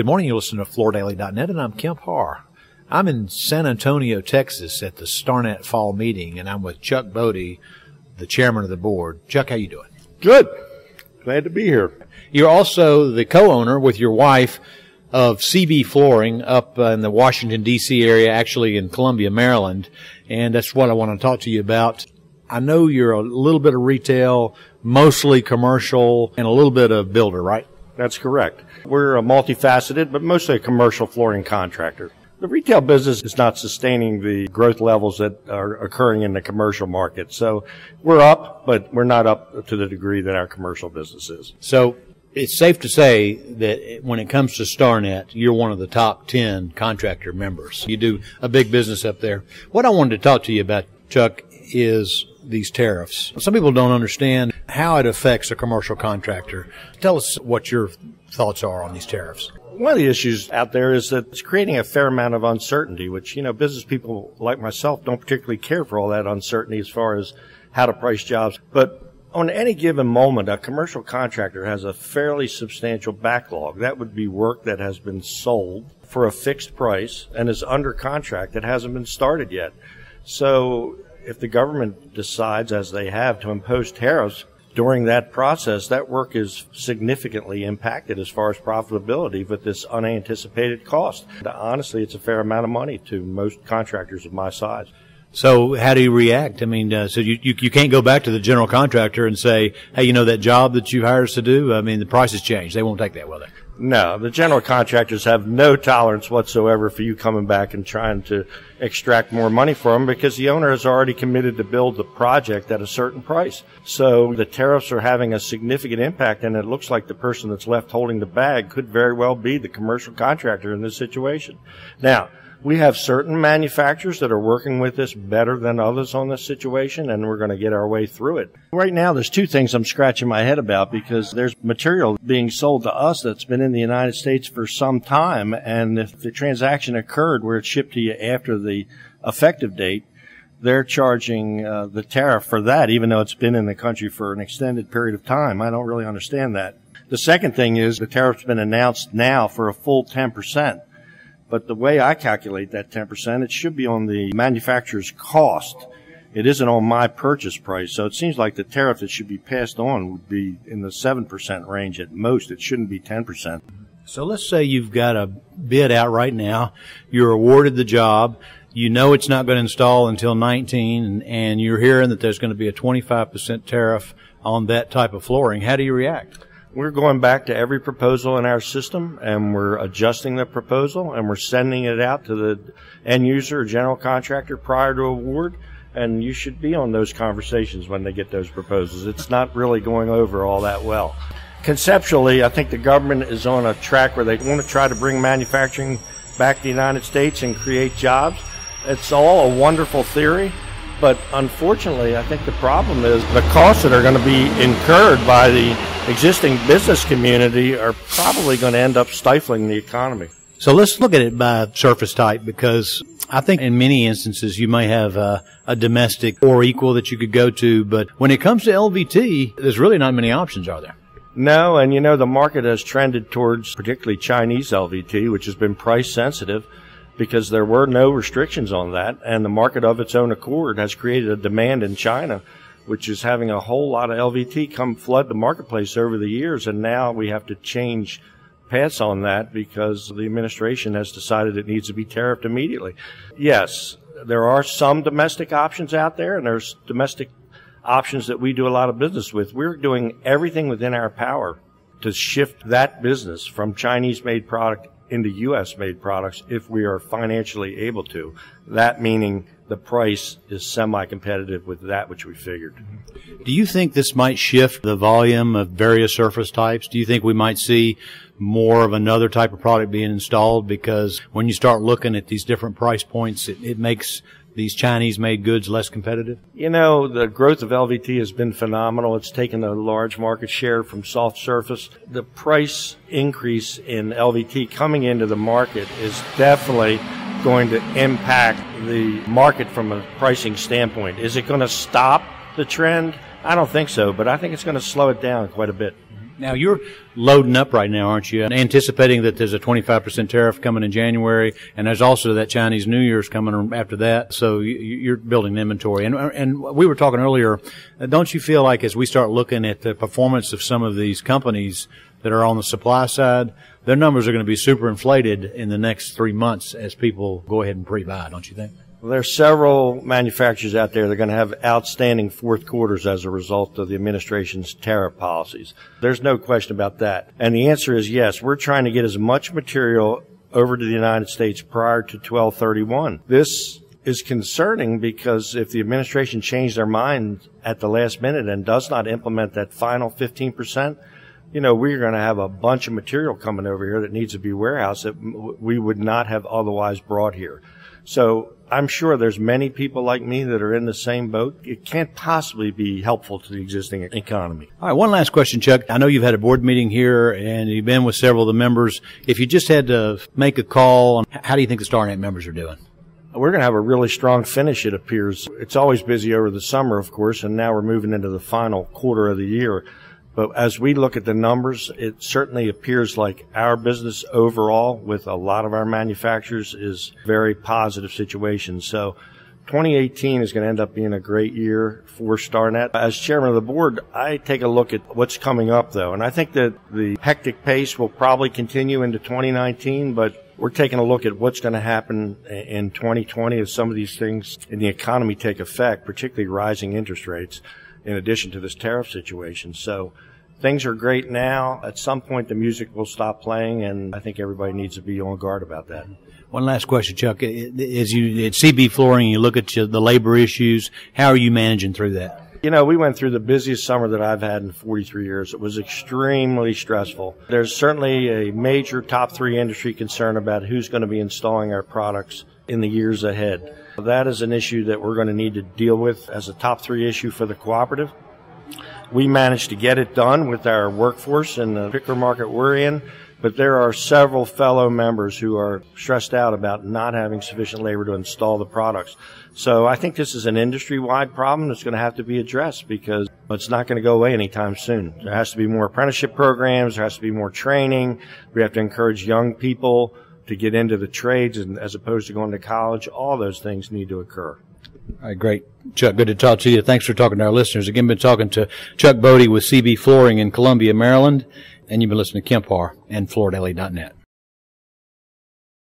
Good morning. You're listening to FloorDaily.net, and I'm Kemp Harr. I'm in San Antonio, Texas at the Starnet Fall Meeting, and I'm with Chuck Bode, the chairman of the board. Chuck, how you doing? Good. Glad to be here. You're also the co-owner with your wife of CB Flooring up in the Washington, D.C. area, actually in Columbia, Maryland, and that's what I want to talk to you about. I know you're a little bit of retail, mostly commercial, and a little bit of builder, right? That's correct. We're a multifaceted, but mostly a commercial flooring contractor. The retail business is not sustaining the growth levels that are occurring in the commercial market. So we're up, but we're not up to the degree that our commercial business is. So it's safe to say that when it comes to Starnet, you're one of the top 10 contractor members. You do a big business up there. What I wanted to talk to you about, Chuck, is these tariffs. Some people don't understand how it affects a commercial contractor. Tell us what your thoughts are on these tariffs. One of the issues out there is that it's creating a fair amount of uncertainty, which, business people like myself don't particularly care for all that uncertainty as far as how to price jobs. But on any given moment, a commercial contractor has a fairly substantial backlog. That would be work that has been sold for a fixed price and is under contract that hasn't been started yet. So if the government decides, as they have, to impose tariffs during that process, that work is significantly impacted as far as profitability with this unanticipated cost. Honestly, it's a fair amount of money to most contractors of my size. So how do you react? I mean, so you can't go back to the general contractor and say, hey, that job that you hired us to do, the price has changed. They won't take that, will they? No, the general contractors have no tolerance whatsoever for you coming back and trying to extract more money from them, because the owner has already committed to build the project at a certain price. So the tariffs are having a significant impact, and it looks like the person that's left holding the bag could very well be the commercial contractor in this situation. Now, we have certain manufacturers that are working with us better than others on this situation, and we're going to get our way through it. Right now, there's two things I'm scratching my head about, because there's material being sold to us that's been in the United States for some time, and if the transaction occurred where it's shipped to you after the effective date, they're charging the tariff for that, even though it's been in the country for an extended period of time. I don't really understand that. The second thing is the tariff's been announced now for a full 10%. But the way I calculate that 10%, it should be on the manufacturer's cost. It isn't on my purchase price. So it seems like the tariff that should be passed on would be in the 7% range at most. It shouldn't be 10%. So let's say you've got a bid out right now. You're awarded the job. You know it's not going to install until 19, and you're hearing that there's going to be a 25% tariff on that type of flooring. How do you react? We're going back to every proposal in our system, and we're adjusting the proposal, and we're sending it out to the end user or general contractor prior to award. And you should be on those conversations when they get those proposals. It's not really going over all that well. Conceptually, I think the government is on a track where they want to try to bring manufacturing back to the United States and create jobs. It's all a wonderful theory. But unfortunately, I think the problem is the costs that are going to be incurred by the existing business community are probably going to end up stifling the economy. So let's look at it by surface type, because I think in many instances you may have a domestic or equal that you could go to. But when it comes to LVT, there's really not many options, are there? No, and the market has trended towards particularly Chinese LVT, which has been price sensitive, because there were no restrictions on that, and the market of its own accord has created a demand in China, which is having a whole lot of LVT come flood the marketplace over the years, and now we have to change paths on that because the administration has decided it needs to be tariffed immediately. Yes, there are some domestic options out there, and there's domestic options that we do a lot of business with. We're doing everything within our power to shift that business from Chinese-made product into U.S.-made products if we are financially able to. That meaning the price is semi-competitive with that which we figured. Do you think this might shift the volume of various surface types? Do you think we might see more of another type of product being installed? Because when you start looking at these different price points, it makes these Chinese-made goods less competitive? The growth of LVT has been phenomenal. It's taken a large market share from soft surface. The price increase in LVT coming into the market is definitely going to impact the market from a pricing standpoint. Is it going to stop the trend? I don't think so, but I think it's going to slow it down quite a bit. Now, you're loading up right now, aren't you? And anticipating that there's a 25% tariff coming in January, and there's also that Chinese New Year's coming after that. So you're building inventory. And we were talking earlier, don't you feel like as we start looking at the performance of some of these companies that are on the supply side, their numbers are going to be super inflated in the next 3 months as people go ahead and pre-buy, don't you think? Well, there are several manufacturers out there that are going to have outstanding fourth quarters as a result of the administration's tariff policies. There's no question about that. And the answer is yes. We're trying to get as much material over to the United States prior to 12/31. This is concerning because if the administration changed their mind at the last minute and does not implement that final 15%, we're going to have a bunch of material coming over here that needs to be warehoused that we would not have otherwise brought here. So I'm sure there's many people like me that are in the same boat. It can't possibly be helpful to the existing economy. All right, one last question, Chuck. I know you've had a board meeting here and you've been with several of the members. If you just had to make a call, how do you think the StarNet members are doing? We're going to have a really strong finish, it appears. It's always busy over the summer, of course, and now we're moving into the final quarter of the year. But as we look at the numbers, it certainly appears like our business overall with a lot of our manufacturers is a very positive situation. So 2018 is going to end up being a great year for StarNet. As chairman of the board, I take a look at what's coming up, though, and I think that the hectic pace will probably continue into 2019, but we're taking a look at what's going to happen in 2020 as some of these things in the economy take effect, particularly rising interest rates, in addition to this tariff situation. So things are great now. At some point, the music will stop playing, and I think everybody needs to be on guard about that. One last question, Chuck. As you at CB Flooring, you look at the labor issues. How are you managing through that? We went through the busiest summer that I've had in 43 years. It was extremely stressful. There's certainly a major top 3 industry concern about who's going to be installing our products in the years ahead. That is an issue that we're going to need to deal with as a top 3 issue for the cooperative. We managed to get it done with our workforce in the particular market we're in, but there are several fellow members who are stressed out about not having sufficient labor to install the products. So I think this is an industry-wide problem that's going to have to be addressed because it's not going to go away anytime soon. There has to be more apprenticeship programs. There has to be more training. We have to encourage young people to get into the trades and as opposed to going to college. All those things need to occur. All right, great. Chuck, good to talk to you. Thanks for talking to our listeners. Again, been talking to Chuck Bode with CB Flooring in Columbia, Maryland, and you've been listening to Kemp Harr and FloorDaily.net.